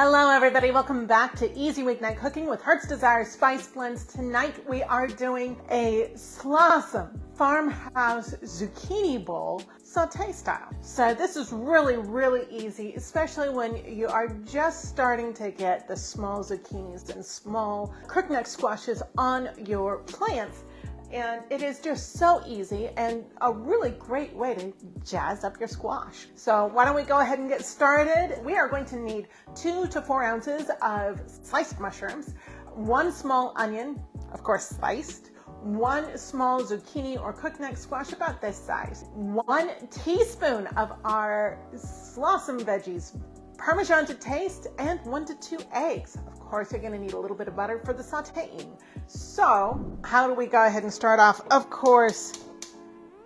Hello everybody, welcome back to Easy Weeknight Cooking with Heart's Desire Spice Blends. Tonight we are doing a Slawsome Farmhouse Zucchini bowl saute style. So this is really easy, especially when you are just starting to get the small zucchinis and small crookneck squashes on your plants. And it is just so easy and a really great way to jazz up your squash. So why don't we go ahead and get started? We are going to need 2 to 4 ounces of sliced mushrooms, 1 small onion, of course sliced, 1 small zucchini or crookneck squash about this size, 1 teaspoon of our Slawsome Veggies, Parmesan to taste, and 1 to 2 eggs. Of course, you're going to need a little bit of butter for the sauteing. So, how do we go ahead and start off? Of course,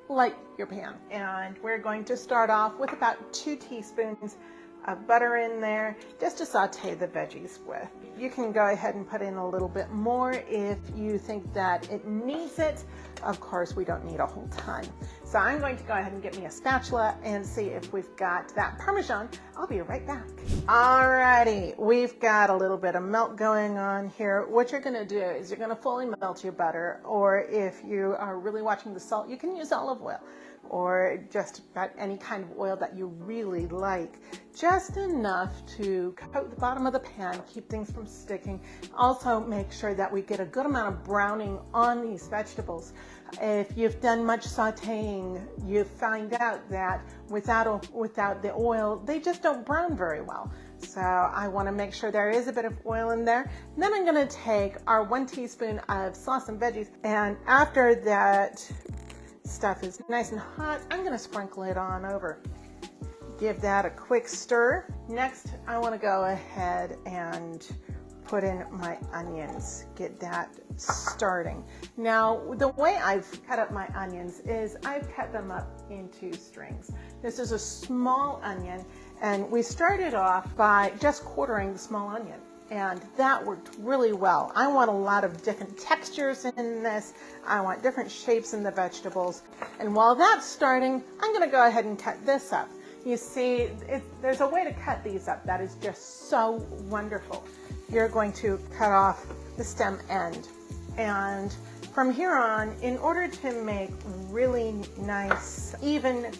light your pan. And we're going to start off with about 2 teaspoons of butter in there just to saute the veggies with. You can go ahead and put in a little bit more if you think that it needs it. Of course, we don't need a whole ton. So I'm going to go ahead and get me a spatula and see if we've got that Parmesan. I'll be right back. Alrighty, we've got a little bit of melt going on here. What you're gonna do is you're gonna fully melt your butter, or if you are really watching the salt, you can use olive oil or just about any kind of oil that you really like. Just enough to coat the bottom of the pan, keep things from sticking. Also make sure that we get a good amount of browning on these vegetables. If you've done much sauteing, you find out that without the oil, they just don't brown very well. So I want to make sure there is a bit of oil in there. And then I'm going to take our 1 teaspoon of Slawsome Veggies, and after that stuff is nice and hot, I'm going to sprinkle it on over. Give that a quick stir. Next, I want to go ahead and put in my onions, get that starting. Now, the way I've cut up my onions is I've cut them up into strings. This is a small onion, and we started off by just quartering the small onion, and that worked really well. I want a lot of different textures in this. I want different shapes in the vegetables. And while that's starting, I'm going to go ahead and cut this up. You see, there's a way to cut these up that is just so wonderful. You're going to cut off the stem end. And from here on, in order to make really nice, evenly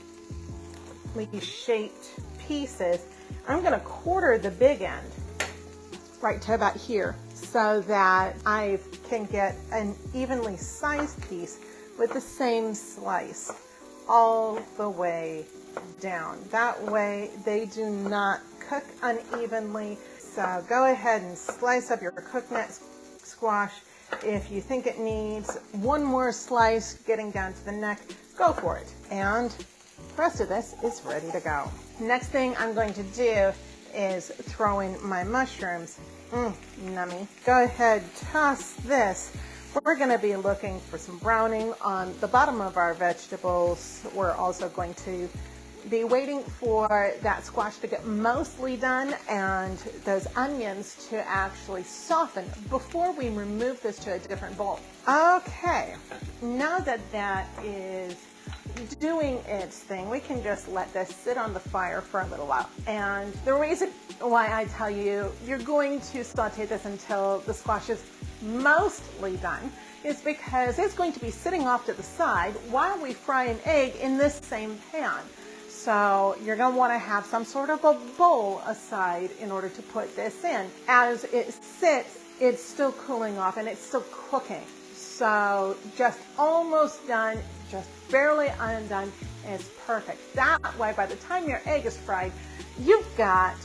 shaped pieces, I'm going to quarter the big end right to about here so that I can get an evenly sized piece with the same slice all the way down. That way they do not cook unevenly. So go ahead and slice up your crookneck squash. If you think it needs one more slice getting down to the neck, go for it. And the rest of this is ready to go. Next thing I'm going to do is throw in my mushrooms. Nummy. Go ahead, toss this. We're going to be looking for some browning on the bottom of our vegetables. We're also going to be waiting for that squash to get mostly done and those onions to actually soften before we remove this to a different bowl. Okay, now that that is doing its thing, we can just let this sit on the fire for a little while. And the reason why I tell you you're going to saute this until the squash is mostly done is because it's going to be sitting off to the side while we fry an egg in this same pan. So you're going to want to have some sort of a bowl aside in order to put this in. As it sits, it's still cooling off and it's still cooking. So just almost done, just barely undone is perfect. That way, by the time your egg is fried, you've got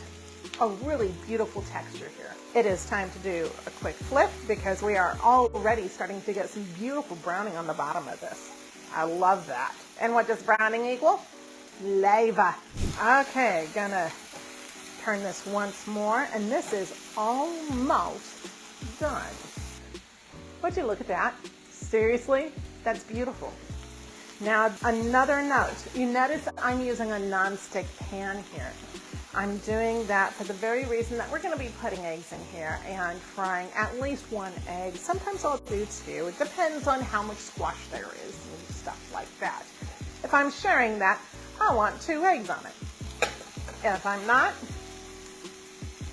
a really beautiful texture here. It is time to do a quick flip because we are already starting to get some beautiful browning on the bottom of this. I love that. And what does browning equal? Flavor. Okay, gonna turn this once more, and this is almost done. Would you look at that? Seriously, that's beautiful. Now, another note. You notice I'm using a non-stick pan here. I'm doing that for the very reason that we're going to be putting eggs in here and frying at least 1 egg. Sometimes I'll do 2. It depends on how much squash there is and stuff like that. If I'm sharing that, I want 2 eggs on it. If I'm not,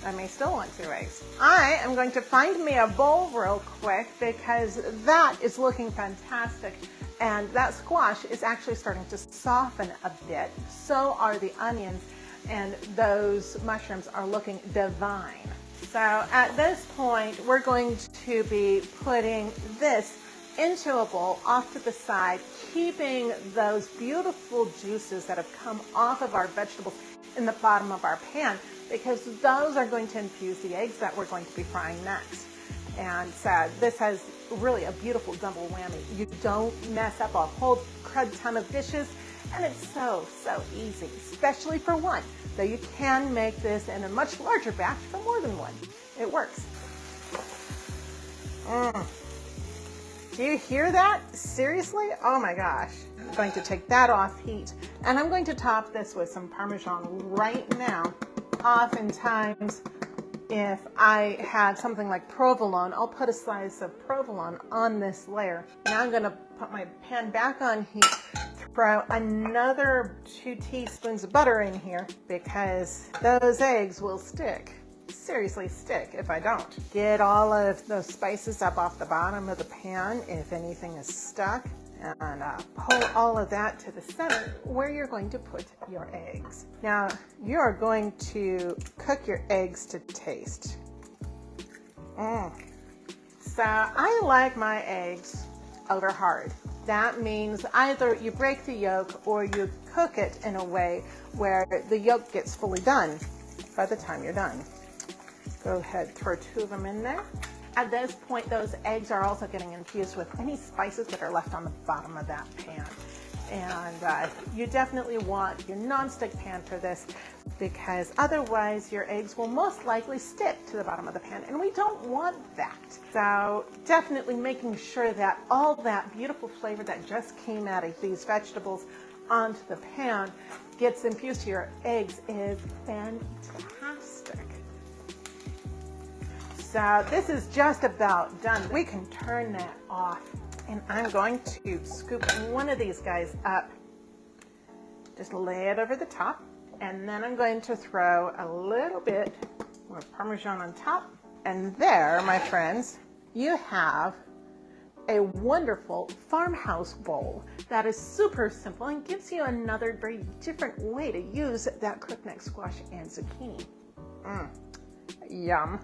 I may still want 2 eggs. I am going to find me a bowl real quick because that is looking fantastic. And that squash is actually starting to soften a bit. So are the onions, and those mushrooms are looking divine. So at this point, we're going to be putting this into a bowl off to the side, keeping those beautiful juices that have come off of our vegetables in the bottom of our pan, because those are going to infuse the eggs that we're going to be frying next. And so this has really a beautiful double whammy. You don't mess up a whole crud ton of dishes, and it's so easy, especially for one. Though you can make this in a much larger batch for more than one. It works. Do you hear that? Seriously? Oh my gosh. I'm going to take that off heat, and I'm going to top this with some Parmesan right now. Oftentimes, if I had something like provolone, I'll put a slice of provolone on this layer. Now I'm going to put my pan back on heat, throw another 2 teaspoons of butter in here because those eggs will stick. Seriously stick if I don't. Get all of those spices up off the bottom of the pan if anything is stuck, and pull all of that to the center where you're going to put your eggs. Now you're going to cook your eggs to taste. So I like my eggs over hard. That means either you break the yolk or you cook it in a way where the yolk gets fully done by the time you're done. Go ahead, throw 2 of them in there. At this point, those eggs are also getting infused with any spices that are left on the bottom of that pan. And you definitely want your non-stick pan for this, because otherwise your eggs will most likely stick to the bottom of the pan, and we don't want that. So definitely making sure that all that beautiful flavor that just came out of these vegetables onto the pan gets infused to your eggs is fantastic. So this is just about done. We can turn that off, and I'm going to scoop one of these guys up, just lay it over the top, and then I'm going to throw a little bit more Parmesan on top. And there, my friends, you have a wonderful farmhouse bowl that is super simple and gives you another very different way to use that crookneck squash and zucchini. Yum.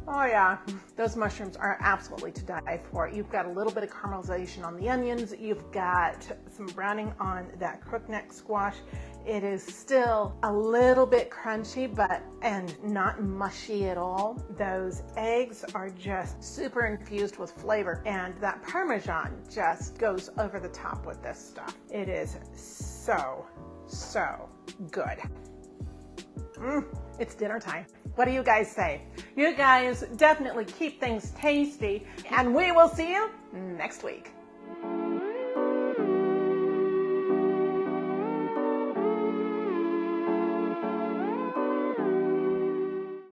Oh yeah, those mushrooms are absolutely to die for. You've got a little bit of caramelization on the onions. You've got some browning on that crookneck squash. It is still a little bit crunchy, and not mushy at all. Those eggs are just super infused with flavor, and that Parmesan just goes over the top with this stuff. It is so good. It's dinner time. What do you guys say? You guys definitely keep things tasty, and we will see you next week.